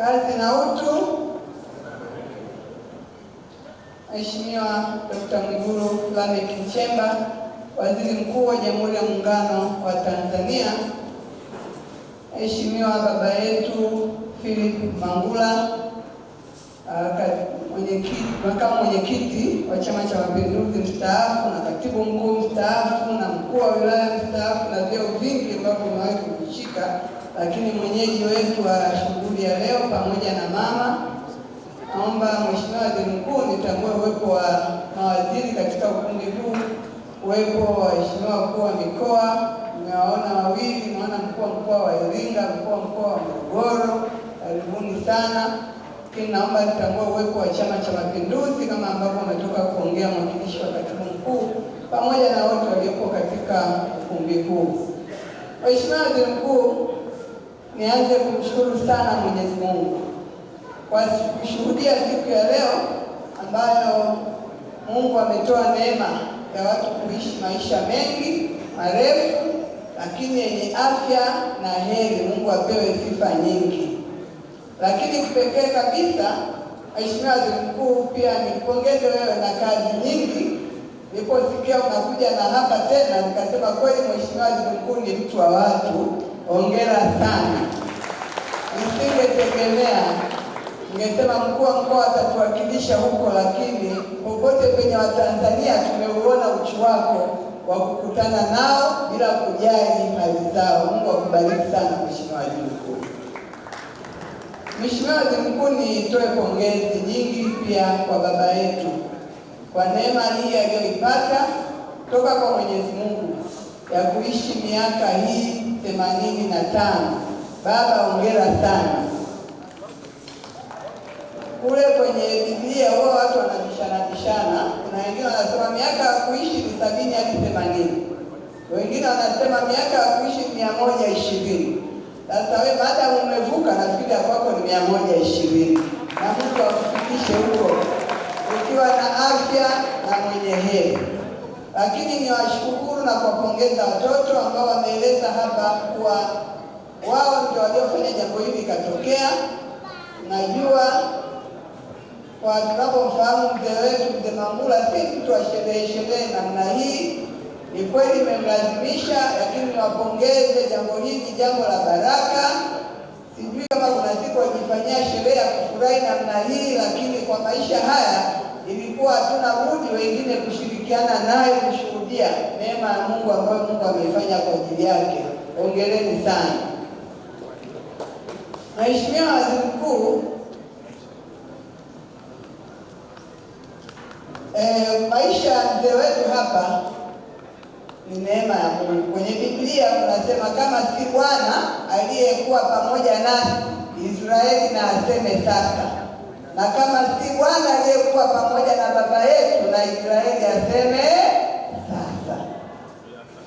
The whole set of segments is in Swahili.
Kazi na utu. Mheshimiwa Dr. Mwigulu Lameck Nchemba, Waziri Mkuu wa Jamhuri ya Muungano wa Tanzania. Mheshimiwa baba yetu Philip Mangula, makamu mwenyekiti wa Chama cha Mapinduzi mstaafu na katibu mkuu mstaafu na mkuu wa wilaya mstaafu na vyeo vingi ambavyo umewahi kuvishika, lakini mwenyeji wetu wa shughuli ya leo pamoja na mama. Naomba Mheshimiwa Waziri Mkuu nitambue uwepo wa mawaziri katika ukumbi huu, uwepo wa waheshimiwa wakuu wa mikoa. Nimewaona wawili, naona mkuu wa mkoa wa Iringa, mkuu wa mkoa wa Morogoro, karibuni sana. Lakini naomba nitambue uwepo wa Chama cha Mapinduzi kama ambavyo umetoka kuongea mwakilishi wa katibu mkuu pamoja na wote waliopo katika ukumbi huu. Mheshimiwa Waziri Mkuu, nianze kumshukuru sana Mwenyezi Mungu kwa kushuhudia siku ya leo ambayo Mungu ametoa neema ya watu kuishi maisha mengi marefu lakini yenye afya na heri. Mungu apewe sifa nyingi. Lakini kipekee kabisa, Mheshimiwa Waziri Mkuu, pia nikupongeze wewe na kazi nyingi. Niliposikia unakuja na hapa tena nikasema kweli Mheshimiwa Waziri Mkuu ni mtu wa watu. Hongera sana. Nisingetegemea, ningesema mkuu wa mkoa atatuwakilisha huko, lakini popote penye Watanzania tumeuona uchu wako wa kukutana nao bila kujali hali zao. Mungu akubariki sana Mheshimiwa Waziri Mkuu. Mheshimiwa Waziri Mkuu, nitoe pongezi nyingi pia kwa baba yetu kwa neema hii aliyoipata kutoka kwa Mwenyezi Mungu ya kuishi miaka hii 85. Baba, hongera sana. Kule kwenye Biblia wao watu wanabishana. Kuna wengine wanasema miaka ya kuishi ni 70 hadi 80. Wengine wanasema miaka ya kuishi ni 120. Sasa wewe baada umevuka, nafikiri kwako ni 120. Na Mungu akufikishe huko ukiwa na afya na mwenye heri. Lakini niwashukuru na kuwapongeza watoto ambao wameeleza hapa kuwa wao ndio waliofanya jambo hili katokea. Najua kwa tunapomfahamu mzee wetu Mzee Mangula si mtu wa sherehe namna hii. Ni kweli imemlazimisha, lakini niwapongeze, jambo hili jambo la baraka. Sijui kama kuna siku wajifanyia sherehe ya kufurahi namna hii, lakini kwa maisha haya ilikuwa hatuna budi wengine kushirikiana naye kushuhudia neema ya Mungu ambayo Mungu ameifanya kwa ajili yake. Hongereni sana. Mheshimiwa Waziri Mkuu, maisha ya mzee wetu hapa ni neema ya Mungu. Kwenye Biblia kunasema kama si Bwana aliyekuwa pamoja nasi, Israeli na aseme sasa. Na kama si Bwana aliyekuwa pamoja na baba yetu, na Israeli aseme sasa.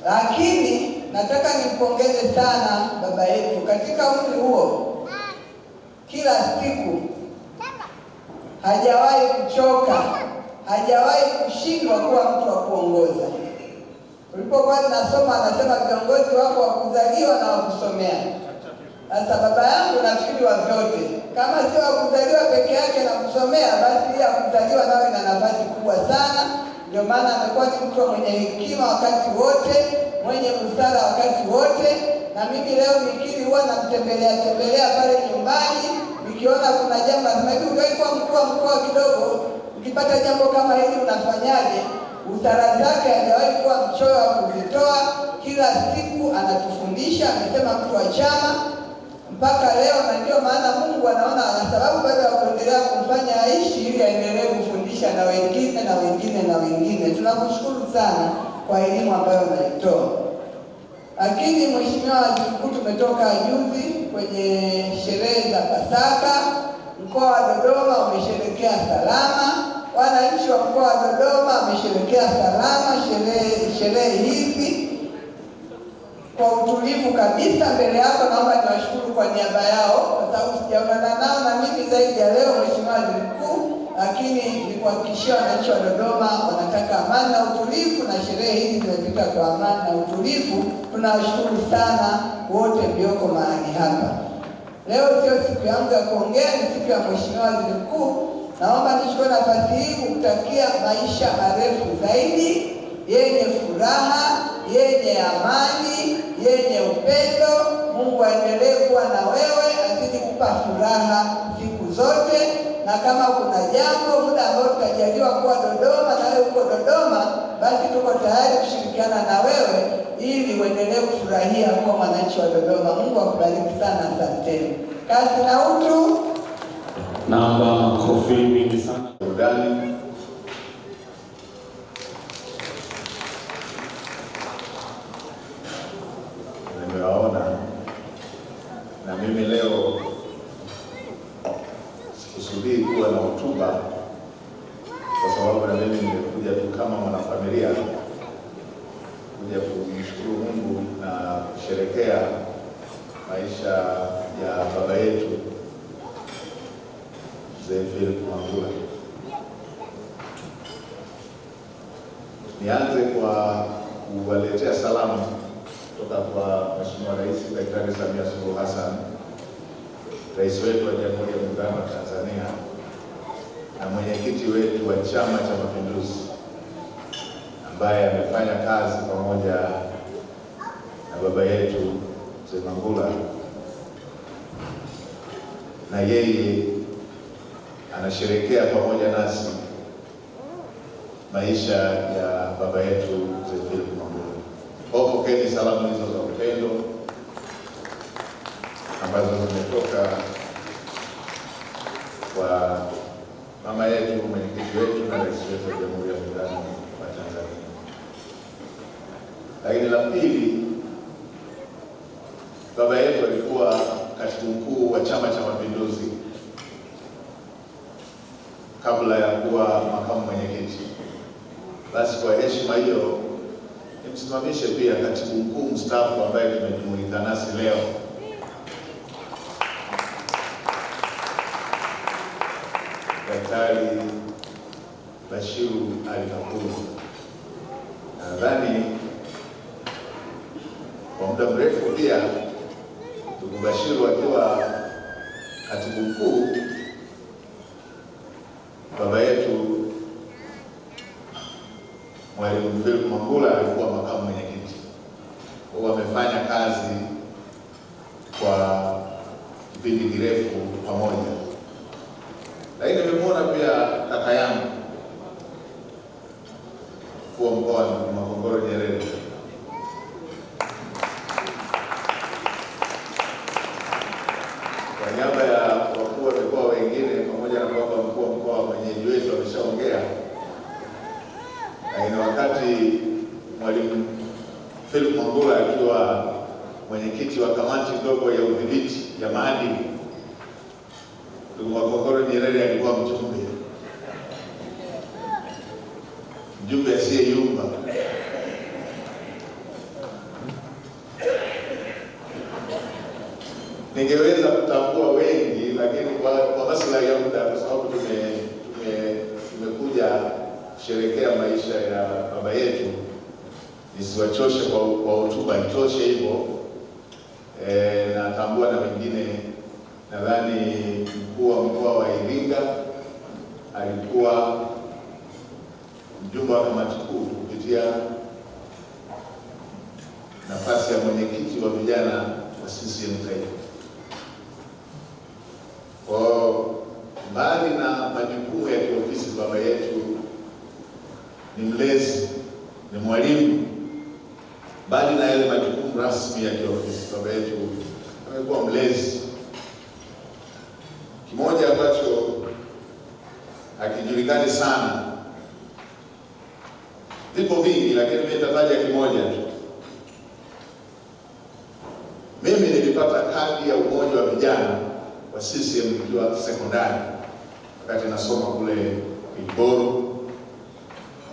Lakini nataka nimpongeze sana baba yetu katika umri huo. Kila siku hajawahi kuchoka, hajawahi kushindwa kuwa mtu wa kuongoza. Tulipokuwa tunasoma anasema viongozi wako wa kuzaliwa na wa kusomea. Sasa baba yangu nafikiri wa vyote. Kama sio wa kuzaliwa peke yake na kusomea, basi ya kuzaliwa nayo ina nafasi kubwa sana. Ndio maana amekuwa ni mtu mwenye hekima wakati wote, mwenye busara wakati wote. Na mimi leo nikiri huwa namtembelea pale nyumbani, nikiona kuna jambo hivi, ungekuwa mkuu wa mkoa kidogo, ukipata jambo kama hili unafanyaje? Busara zake hajawahi kuwa mchoyo wa kuzitoa. Kila siku anatufundisha, amesema mtu wa chama mpaka leo, na ndio maana Mungu anaona ana sababu baada ya kuendelea kumfanya aishi ili aendelee kufundisha na wengine na wengine na wengine. Tunakushukuru sana kwa elimu ambayo unaitoa. Lakini Mheshimiwa Waziri Mkuu, tumetoka juzi kwenye sherehe za Pasaka. Mkoa wa Dodoma umesherehekea salama. Wananchi wa mkoa wa Dodoma wamesherehekea salama sherehe hizi kwa utulivu kabisa. Mbele yako naomba niwashukuru kwa niaba yao, kwa sababu sijaonana nao na mimi zaidi ya leo Mheshimiwa Waziri Mkuu, lakini nikuhakikishia wananchi wa Dodoma wanataka amani na utulivu, na sherehe hizi zimepita kwa amani na utulivu. Tunawashukuru sana wote mlioko mahali hapa. Leo sio siku yangu ya kuongea, ni siku ya Mheshimiwa Waziri Mkuu. Naomba nichukue nafasi hii kukutakia maisha marefu zaidi, yenye furaha, yenye amani, yenye upendo. Mungu aendelee kuwa na wewe, azidi kupa furaha siku zote. Na kama kuna jambo muda ambao tutajaliwa kuwa Dodoma na wewe uko Dodoma, basi tuko tayari kushirikiana na wewe ili uendelee kufurahia kuwa mwananchi wa Dodoma. Mungu akubariki sana, asanteni. Kazi na utu. Naomba makofi mingi sana. Burudani. Nimewaona na mimi leo sikusudii kuwa na hotuba, kwa sababu na mimi nimekuja tu kama mwanafamilia kuja kumshukuru Mungu na kusherehekea maisha ya baba yetu Mzee Philip Mangula. Nianze kwa kuwaletea salamu kutoka kwa Mheshimiwa Rais Daktari Samia Suluhu Hassan, Rais wetu wa Jamhuri ya Muungano wa Tanzania na mwenyekiti wetu wa Chama cha Mapinduzi, ambaye amefanya kazi pamoja na baba yetu Mzee Mangula, na yeye anasherehekea pamoja nasi maisha ya baba yetu Mzee Philip Mangula. Pokeeni salamu hizo za upendo ambazo zimetoka kwa mama yetu, mwenyekiti wetu na rais wetu wa Jamhuri ya Muungano wa Tanzania. Lakini la pili, baba yetu alikuwa katibu mkuu wa Chama cha Mapinduzi kabla ya kuwa makamu mwenyekiti. Basi kwa heshima hiyo nimsimamishe pia katibu mkuu mstaafu ambaye tumejumuika nasi leo, Daktari Bashiru Ali Nakuru. Nadhani kwa muda mrefu pia ndugu Bashiru akiwa katibu mkuu, baba yetu Mwalimu Philip Mangula alikuwa makamu mwenyekiti. Wamefanya kazi kwa kipindi kirefu pamoja. Lakini nimemwona pia kaka yangu kwa mkoa wa Makongoro Nyerere. Kwa niaba ya wakuu wa mikoa wengine, pamoja na kwamba mkuu wa mkoa mwenyeji wetu ameshaongea, lakini wakati Mwalimu Philip Mangula akiwa mwenyekiti wa kamati ndogo ya udhibiti ya maadili, ndugu Makongoro Nyerere alikuwa mjumbe asiyeyumba. Ningeweza kutambua wengi, lakini kwa maslahi ya muda, kwa sababu tumekuja kusherehekea maisha ya baba yetu, nisiwachoshe kwa hotuba, itoshe hivyo. Natambua na wengine, nadhani mkuu wa mkoa wa Iringa alikuwa mjumbe wa kamati kuu kupitia nafasi ya mwenyekiti wa vijana wa CCM Taifa. Kwa mbali na majukumu ya kiofisi, baba yetu ni mlezi, ni mwalimu. Mbali na yale majukumu rasmi ya kiofisi, baba yetu amekuwa mlezi. Kimoja ambacho hakijulikani sana, vipo vingi lakini mimi nitataja kimoja tu. Mimi nilipata kadi ya umoja wa vijana wa CCM nikiwa sekondari, wakati nasoma kule Ilboro.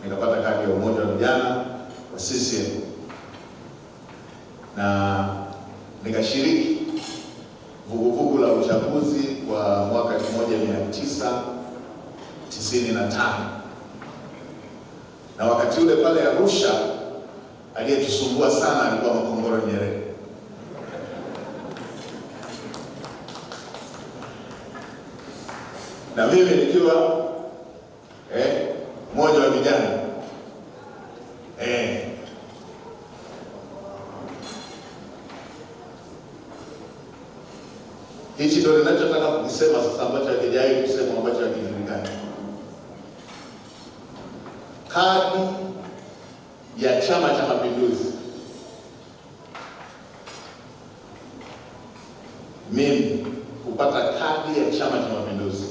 Nikapata kadi ya umoja wa vijana wa CCM na nikashiriki vuguvugu la uchaguzi wa mwaka 1995. Na wakati ule pale Arusha aliyetusumbua sana alikuwa Makongoro Nyerere. na mimi nikiwa mmoja wa vijana Hichi ndio ninachotaka kukisema sasa, ambacho hakijawahi kusema, ambacho hakijulikani. Kadi ya Chama cha Mapinduzi, mimi kupata kadi ya Chama cha Mapinduzi,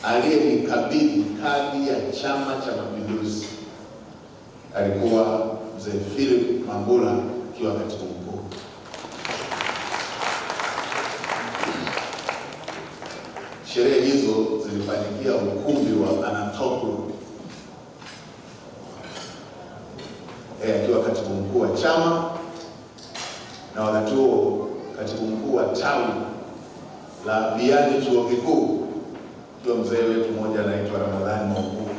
aliyenikabidhi kadi ya Chama cha Mapinduzi alikuwa Mzee Philip Mangula akiwa katibu mkuu. Sherehe hizo zilifanyikia ukumbi wa Anatokulu akiwa katibu mkuu wa chama, na wakati huo katibu mkuu wa tawi la Viani chuo kikuu akiwa mzee wetu mmoja anaitwa Ramadhani Mwaukuu.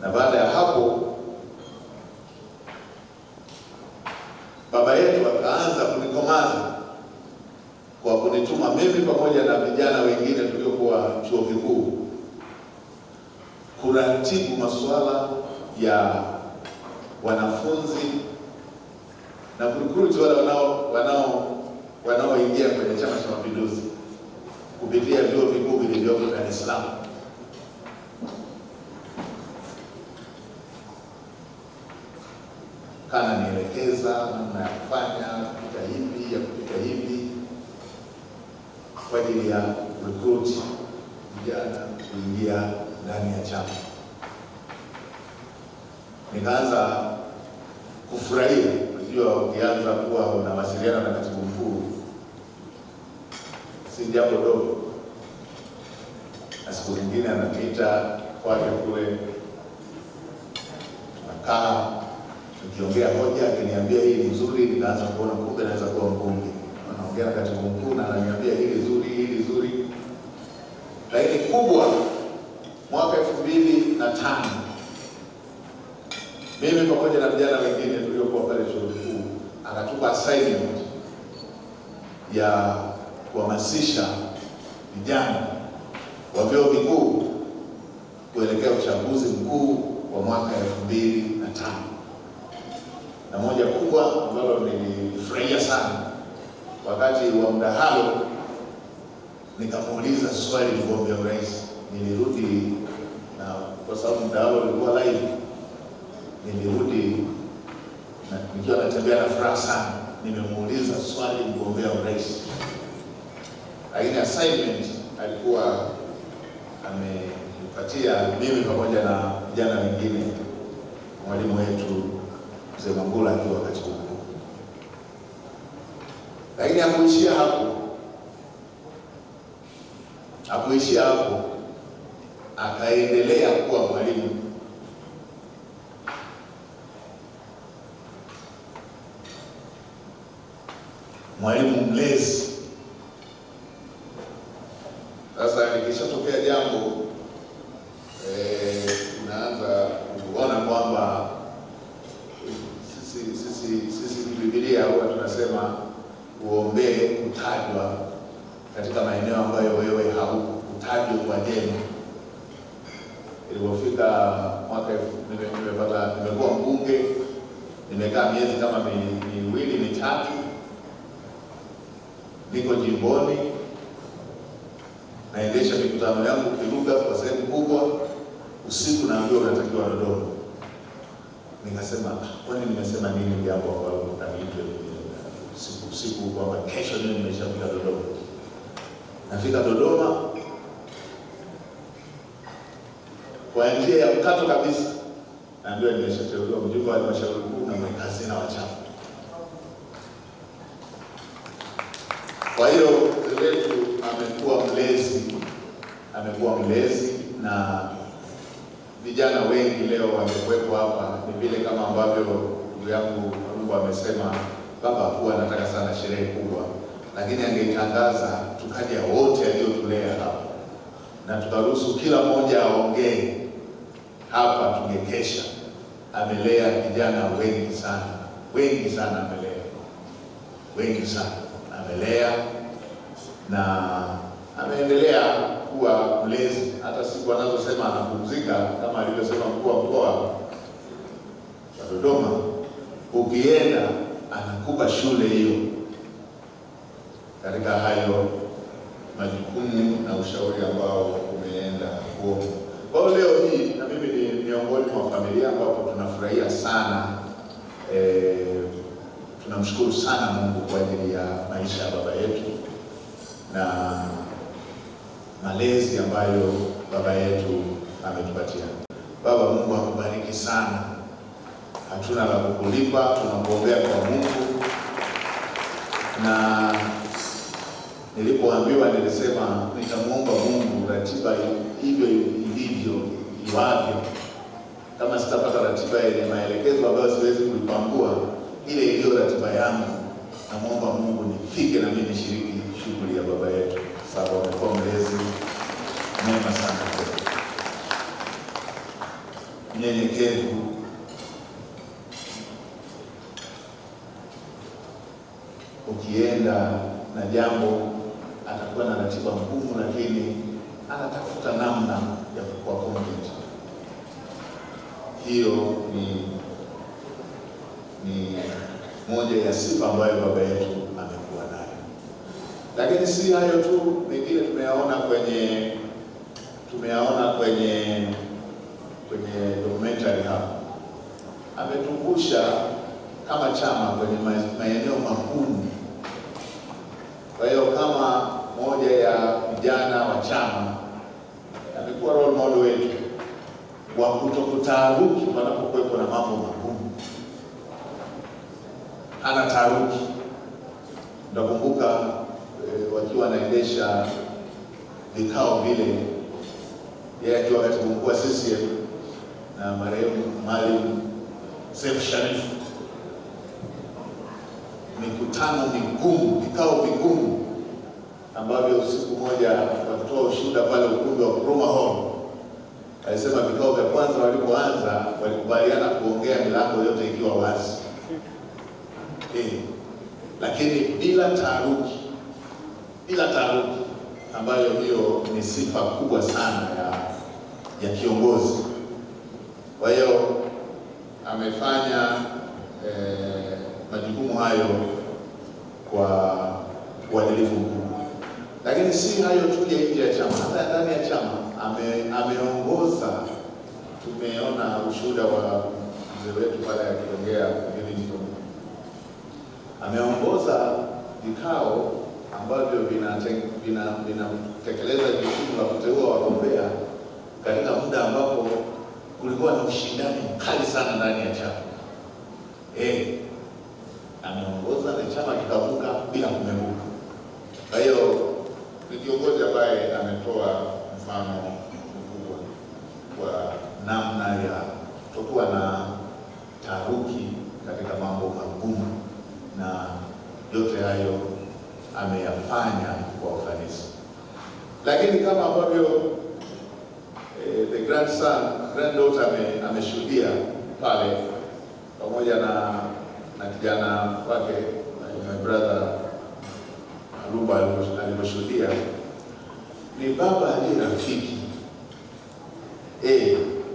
Na baada ya hapo baba yetu akaanza kunikomaza kwa kunituma mimi pamoja na vijana wengine tuliokuwa chuo kikuu kuratibu masuala ya wanafunzi na kurukuruti wale wanaoingia kwenye Chama cha Mapinduzi kupitia vyuo vikuu vilivyoko Dar es Salaam. Kana nielekeza namna ya kufanya kupita hivi kwa ajili ya recruit vijana kuingia ndani ya chama. Nikaanza kufurahia. Unajua, ukianza kuwa unawasiliana na katibu mkuu si jambo dogo, na siku nyingine anapita kwake kule, tunakaa tukiongea hoja, akiniambia hii ni nzuri, nikaanza kuona kumbe naweza kuwa mbunge. Anaongea na katibu mkuu na ananiambia hili nzuri. Lakini kubwa, mwaka 2005 mimi pamoja na vijana wengine tuliokuwa pale chuo kikuu akatupa assignment ya kuhamasisha vijana wa vyuo vikuu kuelekea uchaguzi mkuu wa mwaka 2005. Na moja kubwa ambalo nilifurahia sana, wakati wa mdahalo nikamuuliza swali mgombea urais. Nilirudi, na kwa sababu mdahalo ulikuwa live, nilirudi na nikiwa natembea na furaha sana. Nimemuuliza swali mgombea urais, lakini assignment alikuwa amenipatia mimi pamoja na vijana wengine, mwalimu wetu Mzee Mangula akiwa katibu mkuu. Lakini hakuishia hapo, akaendelea kuwa mwalimu mlezi. Sasa likishatokea jambo unaanza kuona kwamba sisi Biblia huwa tunasema uombee kutajwa katika maeneo ambayo wewe haukutajwa kwa jema. Ilipofika mwaka nimekuwa mbunge, nimekaa miezi kama miwili mitatu, niko jimboni naendesha mikutano yangu Kiruga kwa sehemu kubwa. Usiku naambiwa unatakiwa Dodoma. Nikasema kwani nimesema nini jambo ambalo mtaniite usiku kwamba kesho mimi nimeshafika Dodoma. Nafika Dodoma kwa njia ya mkato kabisa, naambiwa nimeshateuliwa mjumbe wa halmashauri kuu na mweka hazina wa chama. Kwa hiyo wetu amekuwa mlezi na vijana wengi leo wamekuwepo hapa. Ni vile kama ambavyo ndugu yangu Mungu amesema, baba huwa anataka sana sherehe kubwa, lakini angeitangaza tukaja wote aliotulea hapa na tukaruhusu kila mmoja aongee hapa, tungekesha. Amelea vijana wengi sana amelea. na ameendelea kuwa mlezi. Hata siku anazosema anapumzika, kama alivyosema mkuu wa mkoa wa Dodoma, ukienda anakupa shule hiyo katika hayo majukumu na ushauri ambao umeenda huo. Kwa hiyo leo hii na mimi ni miongoni mwa familia ambapo tunafurahia sana, tunamshukuru sana Mungu kwa ajili ya maisha ya baba yetu na malezi ambayo baba yetu ametupatia. Baba, Mungu akubariki sana. Hatuna la kukulipa, tunakuombea kwa Mungu. Na nilipoambiwa nilisema nitamuomba Mungu ratiba hivyo ilivyo iwavyo. Kama sitapata ratiba yenye maelekezo ambayo siwezi kuipangua, ile iliyo ratiba yangu, namuomba Mungu nifike na mimi nishiriki shughuli ya baba yetu, sababu amekuwa mlezi mwema sana, mnyenyekevu, ukienda na jambo atakuwa na ratiba ngumu, lakini anatafuta namna ya kuwa complete. Hiyo ni moja ya sifa ambayo baba yetu amekuwa nayo. Lakini si hayo tu, mengine tumeyaona kwenye documentary hapa. Ametumbusha kama chama kwenye maeneo magumu. Kwa hiyo kama moja ya vijana wa chama, amekuwa role model wetu wa kutokutaaruki panapokuwepo na mambo magumu. Hana taharuki. Ndakumbuka wakiwa wanaendesha vikao vile, yeye akiwa katibu mkuu wa CCM na marehemu Maalim Seif Sharif, mikutano migumu, vikao vigumu ambavyo siku moja wakatoa ushuhuda pale ukumbi wa Nkrumah Hall. Alisema vikao vya kwanza walipoanza walikubaliana kuongea milango yote ikiwa wazi. Lakini bila taharuki, ambayo hiyo ni sifa kubwa sana ya kiongozi. Kwa hiyo amefanya majukumu hayo kwa uadilifu mkubwa. Lakini si hayo tu ya nje ya chama, hata ndani ya chama ameongoza. Tumeona ushuhuda wa mzee wetu pale akiongea hivi, ameongoza vikao ambavyo vinatekeleza jukumu la kuteua wagombea katika muda ambapo kulikuwa na ushindani mkali sana ndani ya chama. Ameongoza na chama kikavuka bila kumeguka. Kwa hiyo ni kiongozi ambaye ametoa mfano mkubwa kwa namna ya kutokuwa na taharuki katika mambo magumu, na yote hayo ameyafanya kwa ufanisi. Lakini kama ambavyo the granddaughter ameshuhudia pale pamoja na kijana wake my brother Aruba alivyoshuhudia, ni baba aliye rafiki.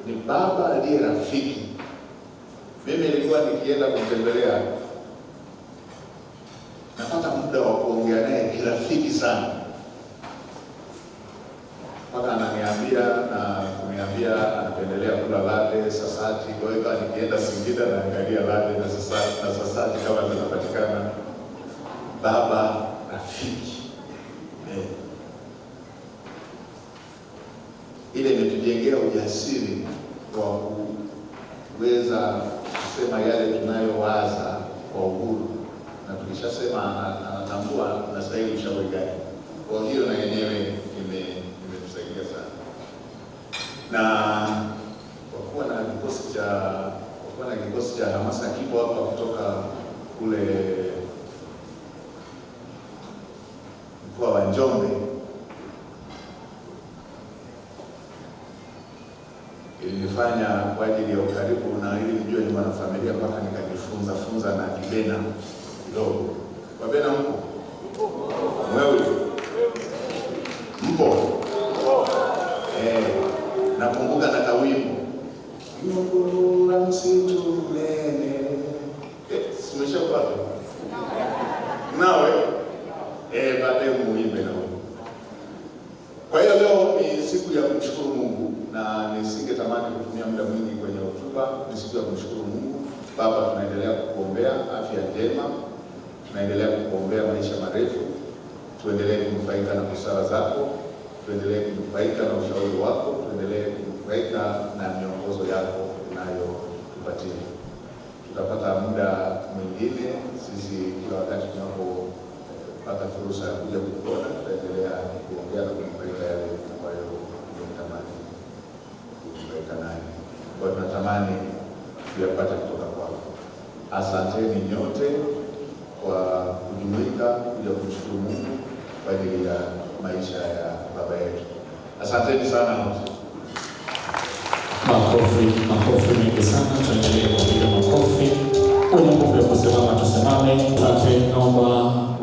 Ni baba aliye rafiki. Mimi nilikuwa nikienda kumtembelea, napata muda wa kuongea naye kirafiki sana, mpaka ananiambia na kuniambia anapendelea kula latte sasati. Kwa hiyo nikienda Singida naangalia latte na sasati kama zinapatikana. Baba rafiki. Ile imetujengea ujasiri wa kuweza kusema yale tunayowaza kwa uhuru, na tukishasema anatambua tunastahili ushauri gani. Kwa hiyo na yenyewe imetusaidia sana. Na kwa kuwa na kikosi cha hamasa kipo hapa kutoka kule mkoa wa Njombe, ilinifanya kwa ajili ya ukaribu na ili nijue ni mwanafamilia, mpaka nikajifunza na Kibena kidogo. Wabena mko? Mwewe. nakumbuka na kawimbo Nyungura msitu mnene. Simesha kupata? Nawe? Baadaye muimbe na wewe. Kwa hiyo leo ni siku ya kumshukuru Mungu na nisingetamani kutumia muda mwingi kwenye hotuba. Ni siku ya kumshukuru Mungu. Baba, tunaendelea kukuombea afya njema. Tunaendelea kukuombea maisha marefu. Tuendelee kunufaika na busara zako. Tuendelee kunufaika na ushauri wako. Tuendelee kunufaika na miongozo yako unayotupatia. Tutapata muda mwingine sisi kila wakati tunapopata fursa ya kuja kukuona, tutaendelea kuongea na kunufaika yale ambayo tunatamani kunufaika nayo. Kwa hiyo tunatamani tuyapate kutoka kwako. Asanteni nyote kwa kujumuika kuja kumshukuru Mungu kwa ajili ya maisha ya baba yetu. Asanteni sana wote. Makofi mengi sana. Tuendelee kupiga makofi. Unapokuwa kusimama tusimame. Asante, naomba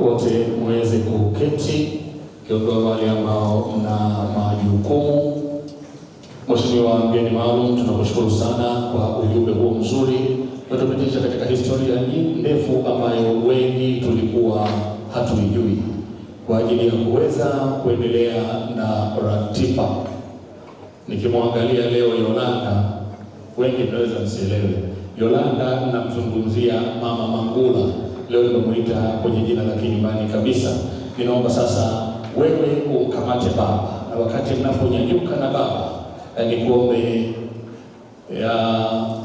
wote muweze kuketi. Kiongozi wale ambao mna majukumu. Mheshimiwa mgeni maalum, tunakushukuru sana kwa ujumbe huo mzuri. Tumepitisha katika historia ndefu ambayo wengi tulikuwa hatuijui kwa ajili ya kuweza kuendelea na ratiba. Nikimwangalia leo Yolanda, wengi tunaweza msielewe. Yolanda namzungumzia Mama Mangula. Leo nimemuita kwenye jina la kinyumbani kabisa. Ninaomba sasa wewe umkamate baba, na wakati mnaponyanyuka na baba, nikuombe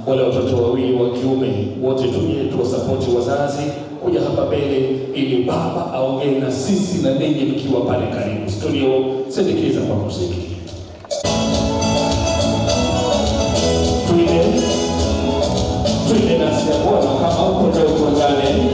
wale watoto wawili wa kiume wote tuje tuwasapoti wazazi kuja hapa mbele ili baba aongee na sisi na ninyi mkiwa pale karibu. Studio, sindikiza kwa muziki. Tuile nasi ya Bwana kama uko ndio tuangane.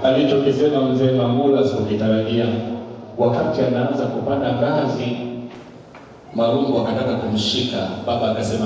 Alichokisema mzee Mangula sikukitarajia. Wakati anaanza kupanda ngazi, Marungu akataka kumshika, baba akasema